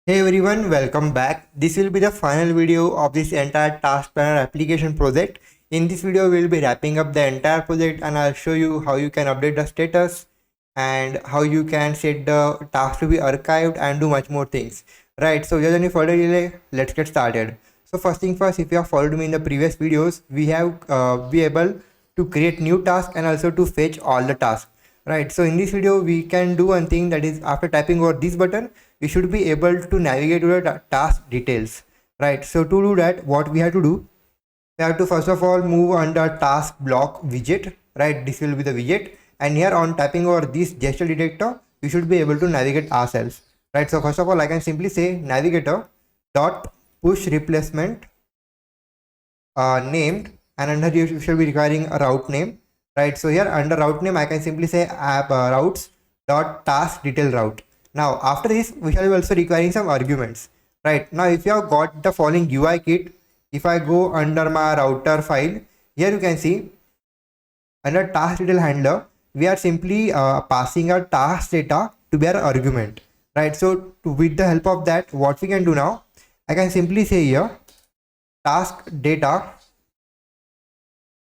Hey everyone, welcome back. This will be the final video of this entire task planner application project. In this video, we'll be wrapping up the entire project and I'll show you how you can update the status and how you can set the task to be archived and do much more things. Right, so without any further delay, let's get started. So first thing first, if you have followed me in the previous videos, we have be able to create new tasks and also to fetch all the tasks. Right, so in this video, we can do one thing, that is after tapping over this button, we should be able to navigate to the task details. Right, so to do that, what we have to do, we have to first of all move under task block widget. Right, this will be the widget, and here on tapping over this gesture detector, we should be able to navigate ourselves. Right, so first of all, I can simply say navigator dot push replacement named, and under here you should be requiring a route name. Right, so here under route name I can simply say app routes dot task detail route. Now after this, we shall be also requiring some arguments. Right, now if you have got the following UI kit, if I go under my router file, here you can see under task detail handler, we are simply passing our task data to be our argument. Right, so with the help of that, what we can do now, I can simply say here task data.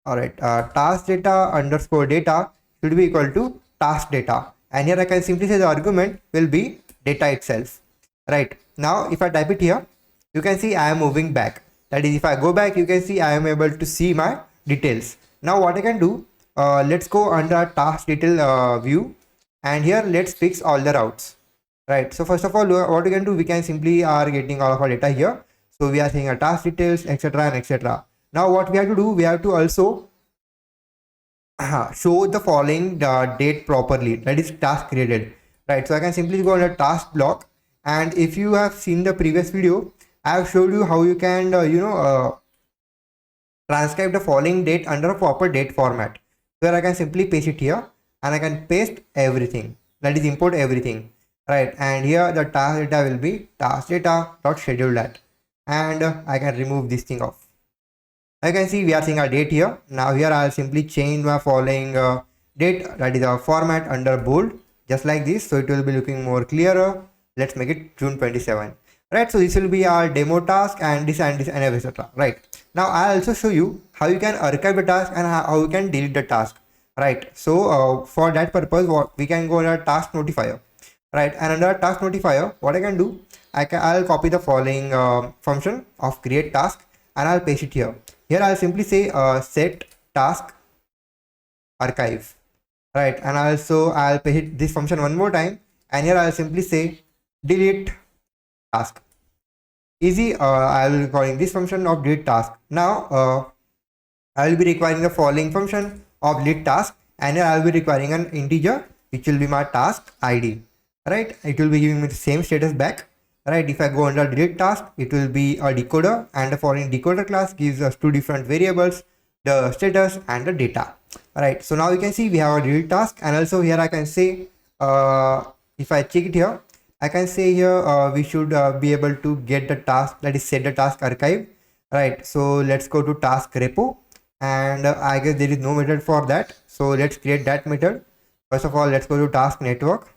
Alright, task data underscore data should be equal to task data, and here I can simply say the argument will be data itself. Right, now if I type it here, you can see I am moving back. That is, if I go back, you can see I am able to see my details. Now what I can do, let's go under task detail view, and here let's fix all the routes. Right, so first of all, what we can do, we can simply are getting all of our data here. So we are seeing our task details, etc. and etc. Now what we have to do, we have to also show the following date properly, that is task created. Right, so I can simply go under task block, and if you have seen the previous video, I have showed you how you can transcribe the following date under a proper date format, where I can simply paste it here and I can paste everything, that is import everything. Right, and here the task data will be task data dot schedule that, and I can remove this thing off. I can see we are seeing our date here. Now here I'll simply change my following date, that is our format, under bold, just like this, so it will be looking more clearer. Let's make it June 27. Right, so this will be our demo task, and this and etc. Right, now I'll also show you how you can archive the task and how you can delete the task. Right, so for that purpose, what we can go under task notifier. Right, and under task notifier, what I can do, I'll copy the following function of create task and I'll paste it here. Here I'll simply say set task archive. Right, and also I'll paste this function one more time, and here I'll simply say delete task. Easy. I will be calling this function of delete task. Now I will be requiring the following function of delete task, and here I will be requiring an integer which will be my task ID. Right, it will be giving me the same status back. Right, if I go under delete task, it will be a decoder, and the following decoder class gives us two different variables, the status and the data. Right, so now you can see we have a delete task, and also here I can say if I check it here, I can say here we should be able to get the task, that is set the task archive. Right, so let's go to task repo, and I guess there is no method for that, so let's create that method. First of all, let's go to task network.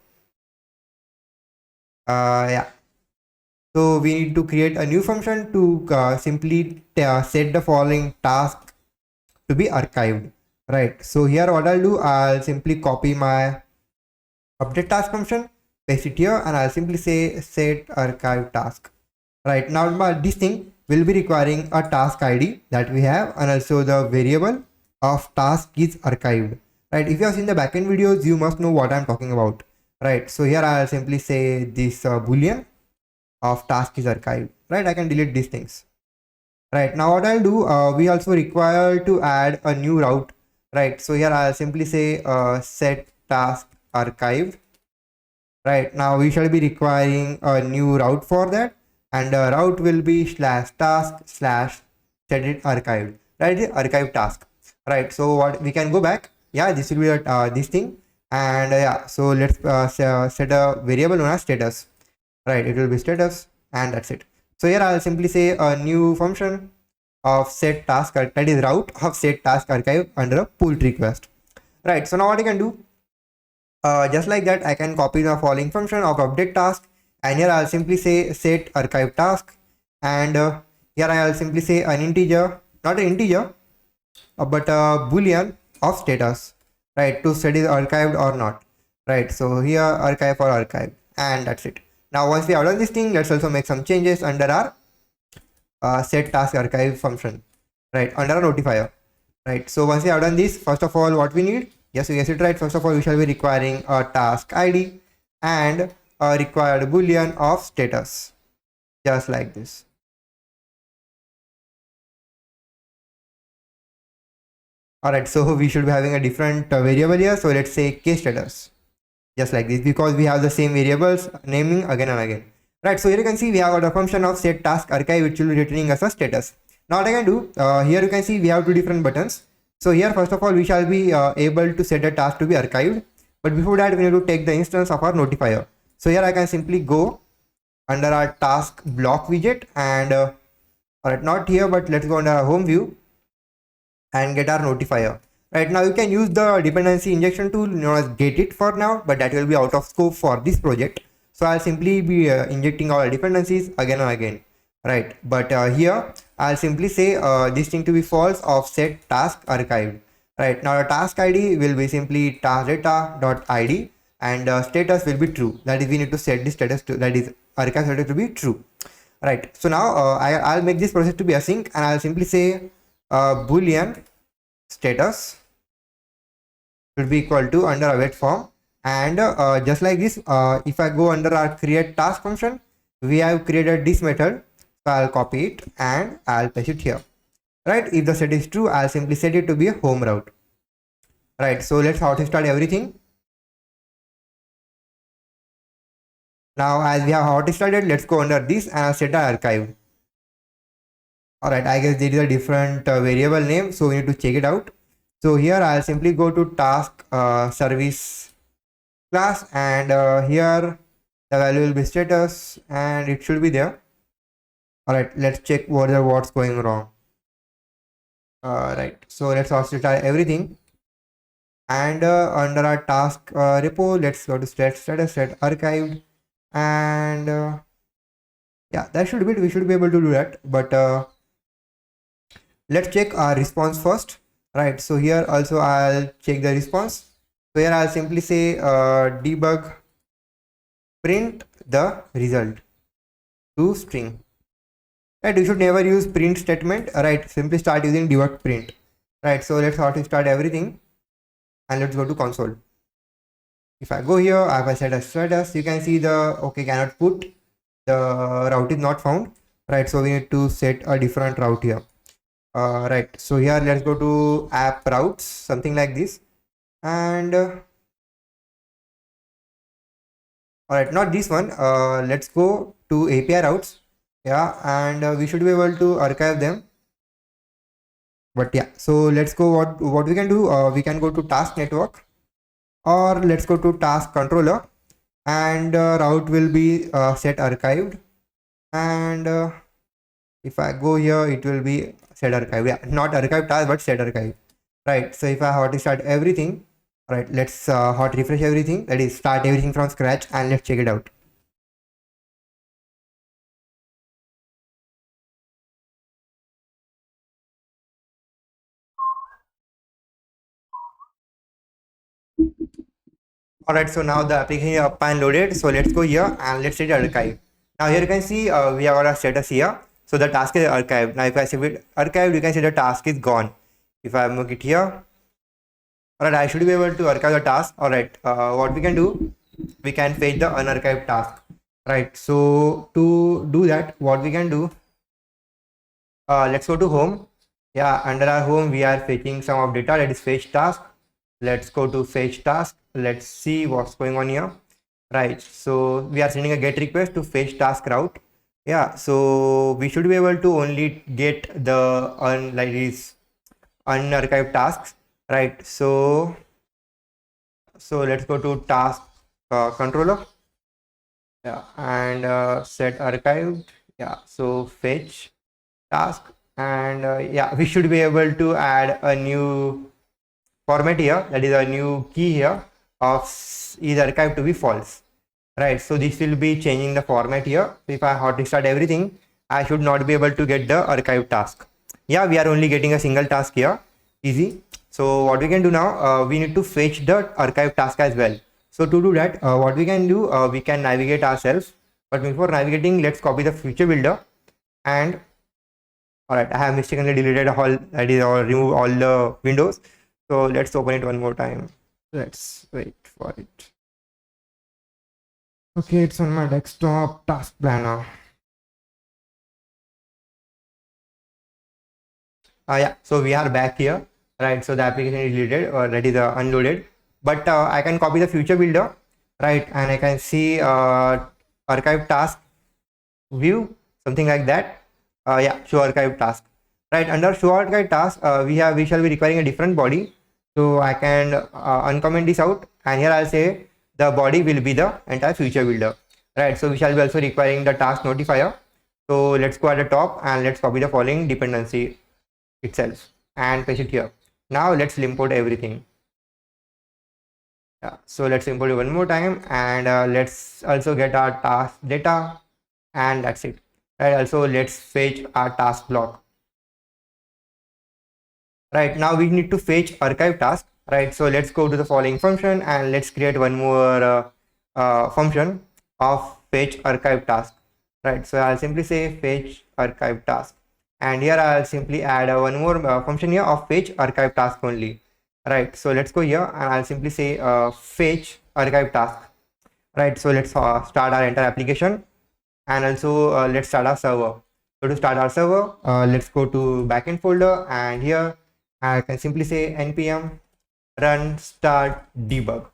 Yeah, so we need to create a new function to simply set the following task to be archived. Right, so here what I'll do, I'll simply copy my update task function, paste it here, and I'll simply say set archive task. Right, now this thing will be requiring a task ID that we have, and also the variable of task is archived. Right, if you have seen the backend videos, you must know what I'm talking about. Right, so here I'll simply say this boolean of task is archived. Right, I can delete these things. Right, now what I'll do, we also require to add a new route. Right, so here I'll simply say set task archive. Right, now we shall be requiring a new route for that, and the route will be /task/ set it archived. Right, archive task. Right, so what we can go back. Yeah, this will be this thing, and yeah, so let's set a variable known as status. Right, it will be status, and that's it. So here I'll simply say a new function of set task, that is route of set task archive under a pull request. Right, so now what I can do, just like that, I can copy the following function of update task, and here I'll simply say set archive task, and here I'll simply say an integer, not an integer, but a boolean of status, right, to set is archived or not, right. So here archive for archive, and that's it. Now once we have done this thing, let's also make some changes under our set task archive function, right, under a notifier, right. So once we have done this, first of all, what we need, yes, you guess it right, first of all we shall be requiring a task id and a required boolean of status, just like this. All right, so we should be having a different variable here, so let's say case status, just like this, because we have the same variables naming again and again, right. So here you can see we have got a function of set task archive, which will be returning us a status. Now what I can do, here you can see we have two different buttons. So here first of all we shall be able to set a task to be archived, but before that we need to take the instance of our notifier. So here I can simply go under our task block widget, and all right, not here, but let's go under our home view and get our notifier. Right now you can use the dependency injection tool known as getit for now, but that will be out of scope for this project. So I'll simply be injecting all dependencies again and again, right. But here I'll simply say this thing to be false of set task archived, right. Now the task id will be simply task data.id, and status will be true, that is we need to set the status to, that is archive status to be true, right. So now I'll make this process to be async, and I'll simply say boolean status should be equal to under await form, and just like this, if I go under our create task function, we have created this method, so I'll copy it and I'll paste it here, right. If the set is true, I'll simply set it to be a home route, right. So let's hot start everything. Now as we have hot started, let's go under this and set our archive. All right, I guess there is a different variable name, so we need to check it out. So here I'll simply go to task service class, and here the value will be status, and it should be there. All right, let's check what's going wrong. Right, so let's also start everything, and under our task repo, let's go to status set archived, and yeah, that should be it. We should be able to do that, but let's check our response first, right. So here also I'll check the response. So here I'll simply say debug print the result to string, right. You should never use print statement, right. Simply start using debug print, right. So let's start everything, and let's go to console. If I go here, if I set a status, you can see the okay cannot put, the route is not found, right. So we need to set a different route here. Right, so here let's go to app routes, something like this, and all right, not this one, let's go to API routes, yeah, and we should be able to archive them, but yeah. So let's go, what we can do, we can go to task network, or let's go to task controller, and route will be set archived, and if I go here, it will be set archive, yeah, not archive task but set archive, right. So if I hot start everything, right, let's hot refresh everything, that is start everything from scratch, and let's check it out. All right, so now the application is up and loaded, so let's go here and let's set archive. Now here you can see we have got a status here, so the task is archived. Now if I save it archived, you can see the task is gone. If I make it here, all right, I should be able to archive the task. All right, what we can do, we can fetch the unarchived task, right. So to do that, what we can do, let's go to home, yeah, under our home we are fetching some of data, that is fetch task. Let's go to fetch task, let's see what's going on here, right. So we are sending a get request to fetch task route, yeah. So we should be able to only get the unarchived tasks, right. So let's go to task controller, yeah, and set archived, yeah. So fetch task, and yeah, we should be able to add a new format here, that is a new key here of is archived to be false, right? So this will be changing the format here. So if I hot restart everything, I should not be able to get the archive task. Yeah, we are only getting a single task here, easy. So what we can do now, we need to fetch the archive task as well. So to do that, what we can do, we can navigate ourselves. But before navigating, let's copy the future builder. And all right, I have mistakenly deleted all, that is, or remove all the windows. So let's open it one more time. Let's wait for it. Okay, it's on my desktop, task planner. Yeah, so we are back here, right? So the application is deleted, or that is unloaded. But I can copy the future builder, right? And I can see archive task view, something like that. Yeah, show archive task, right? Under show archive task, we shall be requiring a different body. So I can uncomment this out, and here I'll say the body will be the entire future builder, right? So we shall be also requiring the task notifier. So let's go at the top and let's copy the following dependency itself and paste it here. Now let's import everything. Yeah, so let's import it one more time, and let's also get our task data, and that's it, right? Also let's fetch our task block. Right, now we need to fetch archive task, right? So let's go to the following function and let's create one more function of fetch archive task, right? So I'll simply say fetch archive task, and here I'll simply add one more function here of fetch archive task only, right? So let's go here and I'll simply say fetch archive task, right? So let's start our entire application, and also let's start our server. So to start our server, let's go to backend folder, and here I can simply say npm run start debug.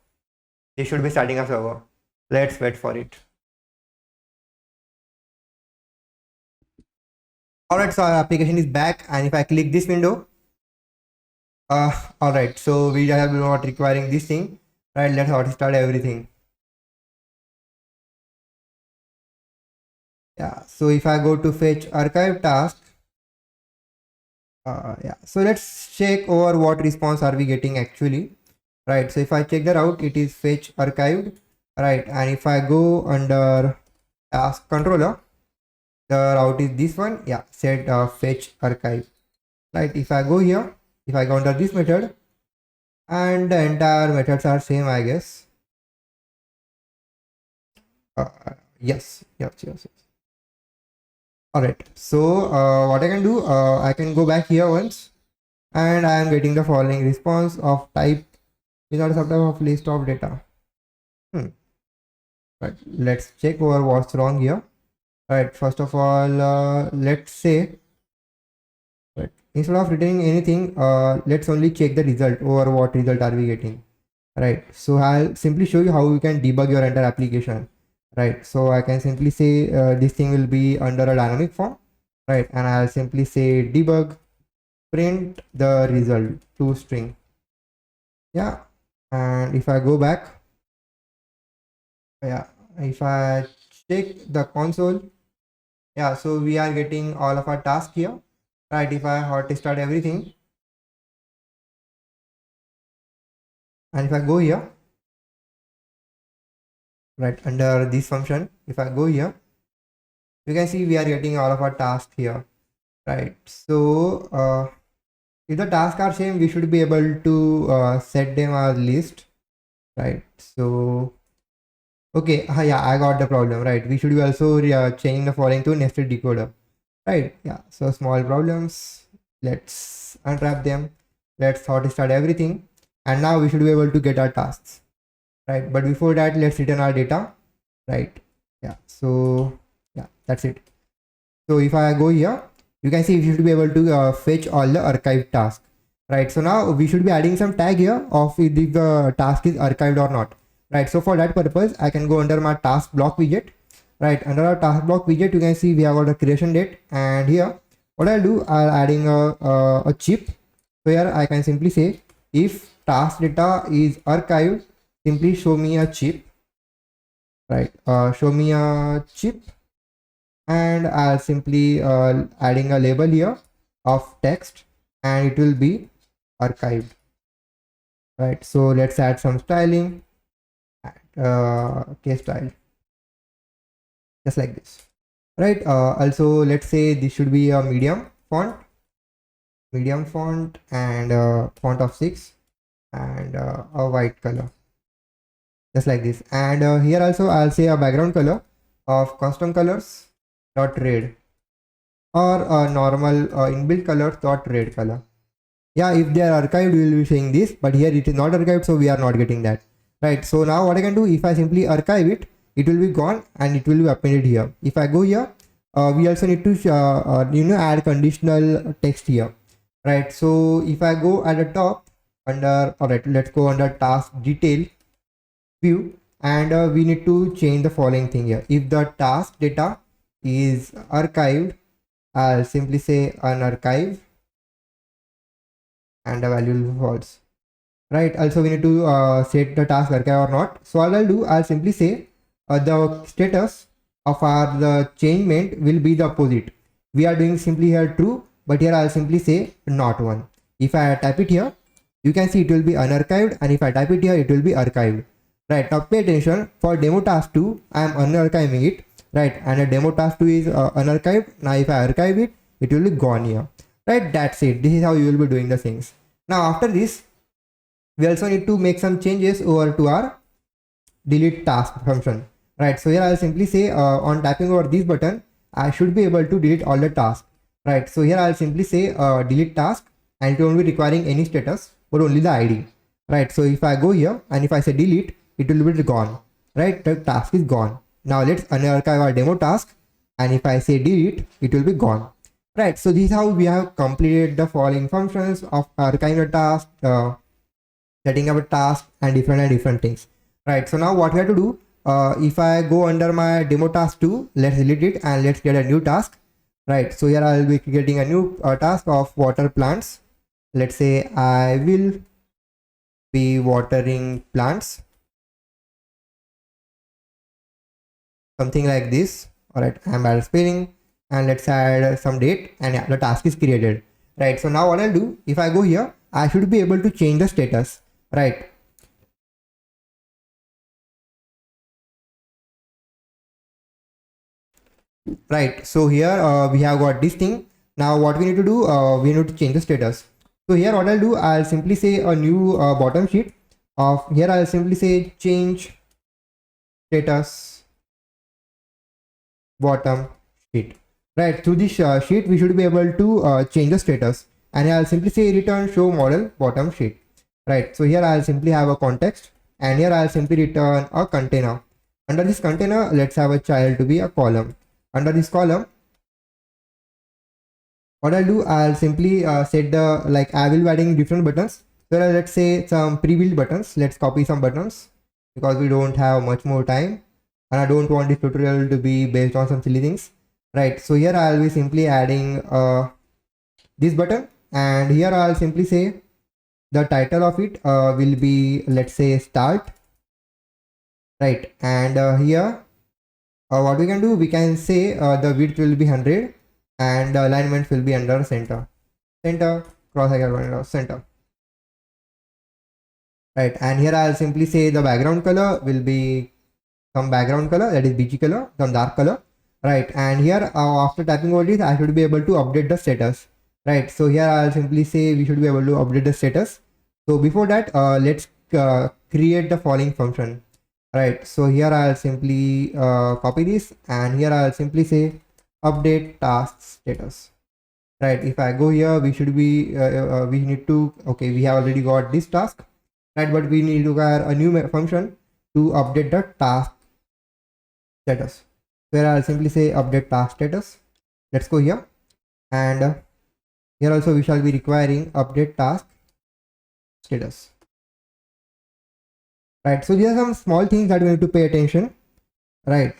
This should be starting a server. Let's wait for it. Alright, so our application is back, and if I click this window, alright, so we are not requiring this thing, right? Let's hot start everything. Yeah, so if I go to fetch archive task, yeah, so let's check over what response are we getting actually, right? So if I check the route, it is fetch archived, right? And if I go under task controller, the route is this one. Yeah, set fetch archive, right? If I go here, if I go under this method, and the entire methods are same, I guess. Yes. All right, so what I can do, I can go back here once, and I am getting the following response of type is not a subtype of list of data. Right, let's check over what's wrong here. Right, first of all, let's say, right, instead of returning anything, let's only check the result over what result are we getting, right? So I'll simply show you how you can debug your entire application, right? So I can simply say this thing will be under a dynamic form, right? And I'll simply say debug print the result to string. Yeah, and if I go back, yeah, if I check the console, yeah, so we are getting all of our tasks here, right? If I hot start everything, and if I go here, right, under this function, if I go here, you can see we are getting all of our tasks here, right? So if the tasks are same, we should be able to set them as list, right? So okay, yeah, I got the problem, right? We should be also changing the following to nested decoder, right? Yeah, so small problems, let's unwrap them, let's hot start everything, and now we should be able to get our tasks, right? But before that, let's return our data, right? Yeah, so yeah, that's it. So if I go here, you can see we should be able to fetch all the archived tasks, right? So now we should be adding some tag here of if the task is archived or not, right? So for that purpose, I can go under my task block widget, right? Under our task block widget, you can see we have got a creation date, and here what I'll do, I'll adding a chip. So here I can simply say if task data is archived, simply show me a chip, right? Show me a chip, and I'll simply adding a label here of text, and it will be archived, right? So let's add some styling, case style. just like this, right? Also let's say this should be a medium font and font of 6 and a white color, just like this. And here also I'll say a background color of custom colors dot red, or a normal inbuilt color dot red color. Yeah, if they are archived, we will be saying this, but here it is not archived, so we are not getting that, right? So now what I can do, if I simply archive it, it will be gone and it will be appended here. If I go here, we also need to add conditional text here, right? So if I go at the top under, all right, let's go under task detail view, and we need to change the following thing here. If the task data is archived, I'll simply say unarchive and the value will be false, right? Also we need to set the task archive or not. So all I'll do, I'll simply say the status of our the changement will be the opposite. We are doing simply here true, but here I'll simply say not one. If I type it here, you can see it will be unarchived, and if I type it here, it will be archived, right? Now pay attention, for demo task 2 I am unarchiving it, right? And a demo task 2 is unarchived. Now if I archive it, it will be gone here, right? That's it. This is how you will be doing the things. Now after this, we also need to make some changes over to our delete task function, right? So here I'll simply say on tapping over this button, I should be able to delete all the tasks, right? So here I'll simply say delete task, and it won't be requiring any status but only the ID, right? So if I go here and if I say delete, it will be gone, right? The task is gone. Now let's unarchive our demo task, and if I say delete, it will be gone, right? So this is how we have completed the following functions of archiving a task, setting up a task, and different things, right? So now what we have to do, if I go under my demo task 2, let's delete it and let's get a new task, right? So here I'll be getting a new task of water plants. Let's say I will be watering plants, something like this. All right, I'm add spelling, and let's add some date, and yeah, the task is created, right? So now what I'll do, if I go here, I should be able to change the status, right? Right, so here we have got this thing. Now what we need to do, we need to change the status. So here what I'll do, I'll simply say a new bottom sheet of, here I'll simply say change status bottom sheet, right? Through this sheet we should be able to change the status, and I'll simply say return show model bottom sheet, right? So here I'll simply have a context, and here I'll simply return a container. Under this container, let's have a child to be a column. Under this column, what I'll do, I'll simply set the, like I will be adding different buttons. So let's say some pre-built buttons. Let's copy some buttons because we don't have much more time, and I don't want this tutorial to be based on some silly things, right? So here I'll be simply adding this button, and here I'll simply say the title of it will be, let's say, start, right? And here what we can do, we can say the width will be 100 and the alignment will be under center, cross hair center, right? And here I'll simply say the background color will be some background color, that is BG color, some dark color, right? And here after tapping over this, I should be able to update the status, right? So here I'll simply say we should be able to update the status. So before that, let's create the following function, right? So here I'll simply copy this, and here I'll simply say update task status, right? If I go here, we should be we need to, okay, we have already got this task, right? But we need to hire a new function to update the task status, where I'll simply say update task status. Let's go here, and here also we shall be requiring update task status, right? So these are some small things that we need to pay attention, right?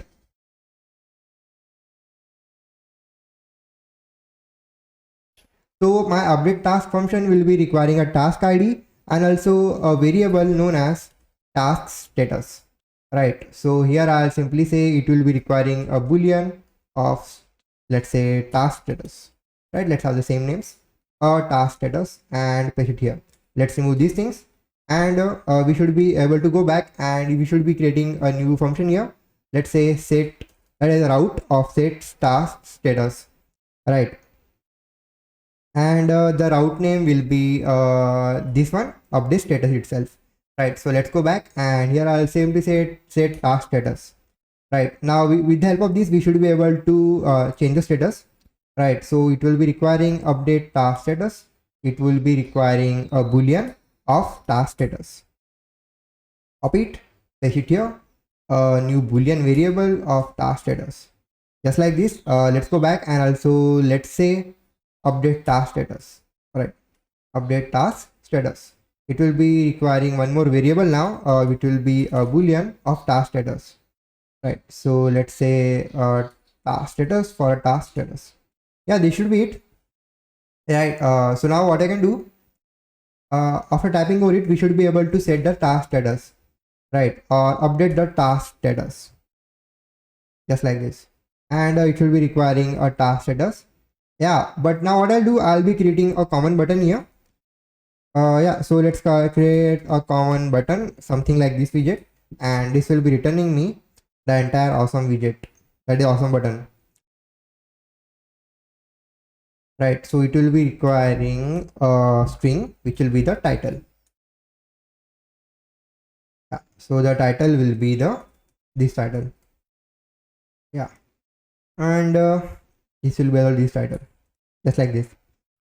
So my update task function will be requiring a task ID and also a variable known as task status, right? So here I'll simply say it will be requiring a boolean of, let's say, task status, right? Let's have the same names, task status, and paste it here. Let's remove these things, and we should be able to go back, and we should be creating a new function here. Let's say set that is route offset task status, right? And the route name will be this one, update status itself, right? So let's go back, and here I'll simply set task status. Right now, with the help of this, we should be able to change the status, right? So it will be requiring update task status. It will be requiring a boolean of task status. Copy it, paste it here, a new boolean variable of task status, just like this. Let's go back, and also let's say update task status, right? Update task status. It will be requiring one more variable now. It will be a boolean of task status. Right, so let's say task status for a task status. Yeah, this should be it. Right, so now what I can do, after typing over it, we should be able to set the task status, right, or update the task status, just like this. And it will be requiring a task status. Yeah, but now what I'll do, I'll be creating a common button here. Yeah, so let's create a common button, something like this widget, and this will be returning me the entire awesome widget, that is awesome button, right? So it will be requiring a string which will be the title. Yeah, so the title will be this title. Yeah, and this will be this title, just like this.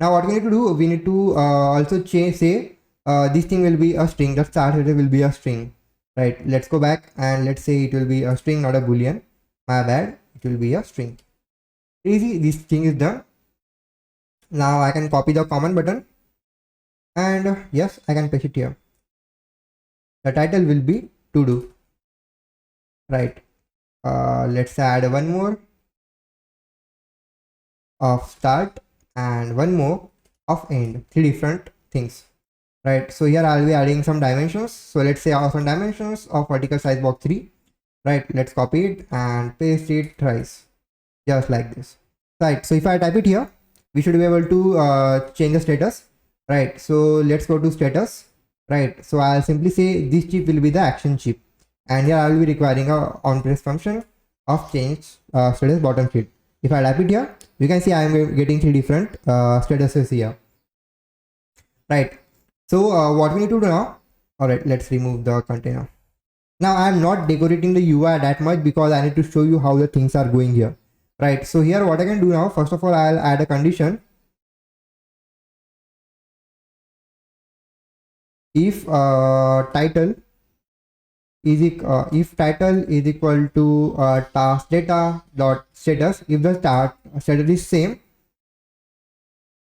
Now what we need to do, we need to also say this thing will be a string, the start header will be a string, right? Let's go back, and let's say it will be a string, not a boolean. My bad, it will be a string. Easy, this thing is done. Now I can copy the common button, and yes, I can paste it here. The title will be to do, right? Let's add one more of start and one more of end, 3 different things, right? So here I'll be adding some dimensions. So let's say some dimensions of vertical size box 3, right? Let's copy it and paste it thrice, just like this, right? So if I type it here, we should be able to change the status, right? So let's go to status, right? So I'll simply say this chip will be the action chip, and here I will be requiring a onPress function of change status bottom field. If I type it here, you can see I am getting 3 different statuses here, right? So what we need to do now, all right, let's remove the container. Now I am not decorating the UI that much because I need to show you how the things are going here, right? So here what I can do now, first of all, I'll add a condition. If title is equal to task data dot status, if the status is same,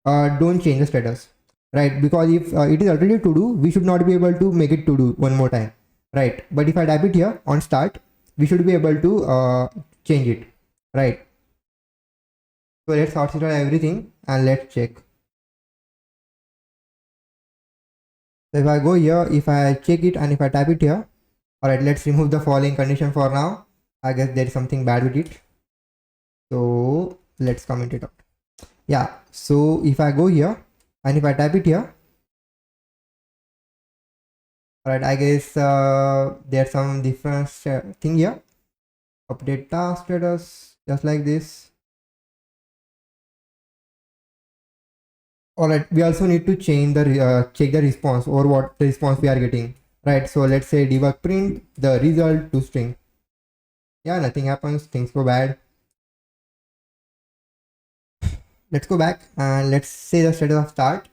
don't change the status, right? Because if it is already to do, we should not be able to make it to do one more time, right? But if I type it here on start, we should be able to change it, right? So let's sort out everything and let's check. So if I go here, if I check it and if I type it here, all right, let's remove the following condition for now. I guess there is something bad with it, so let's comment it out. Yeah, so if I go here and if I type it here, all right, I guess there's some different thing here. Update task status, just like this. All right, we also need to change the check the response or what the response we are getting, right? So let's say debug print the result to string. Yeah, nothing happens, things go bad. Let's go back and let's say the status of start,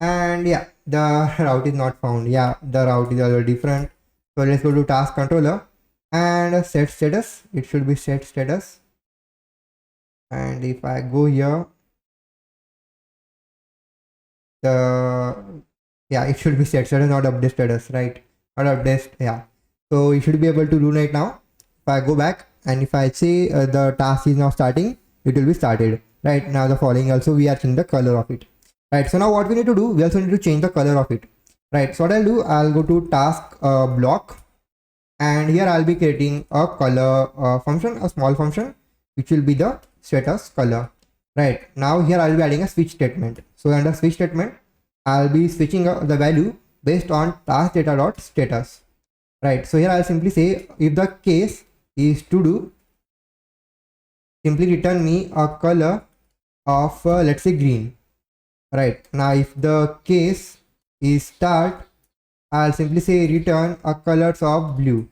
and yeah, the route is not found. Yeah, the route is already different. So let's go to task controller and set status. It should be set status, and if I go here, it should be set status, not update status, right? Not update. Yeah, so you should be able to do right now. If I go back and if I say the task is now starting, it will be started. Right now the following also we are changing the color of it, right? So now what we need to do, we also need to change the color of it, right? So what I'll do, I'll go to task block, and here I'll be creating a color function, a small function, which will be the status color. Right now here I'll be adding a switch statement. So under switch statement, I'll be switching the value based on task data dot status, right? So here I'll simply say if the case is to do, simply return me a color of let's say green. Right, now if the case is start, I'll simply say return a colors of blue.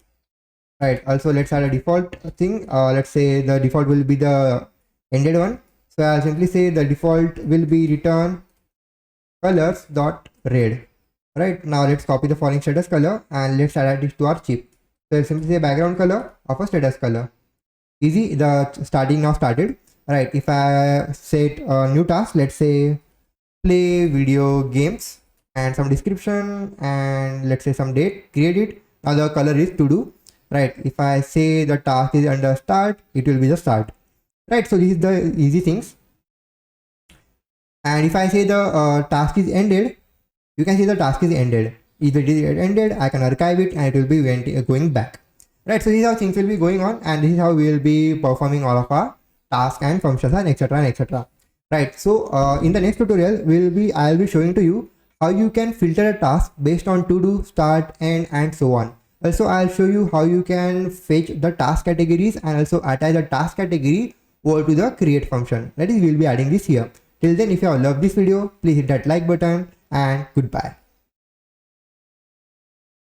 Right, also let's add a default thing. Let's say the default will be the ended one, so I'll simply say the default will be return colors dot red. Right, now let's copy the following status color and let's add it to our chip. So I'll simply say background color of a status color. Easy, the starting now started. Right, if I set a new task, let's say play video games and some description and let's say some date, create it. Now the color is to do. Right, if I say the task is under start, it will be the start. Right, so this is the easy things. And if I say the task is ended, you can see the task is ended. If it is ended, I can archive it and it will be going back. Right, so this is how things will be going on, and this is how we will be performing all of our tasks and functions and etc and etc. Right, so in the next tutorial I'll be showing to you how you can filter a task based on to do, start, end and so on. Also I'll show you how you can fetch the task categories and also attach the task category over to the create function. That is, we'll be adding this here. Till then, if you have loved this video, please hit that like button and goodbye.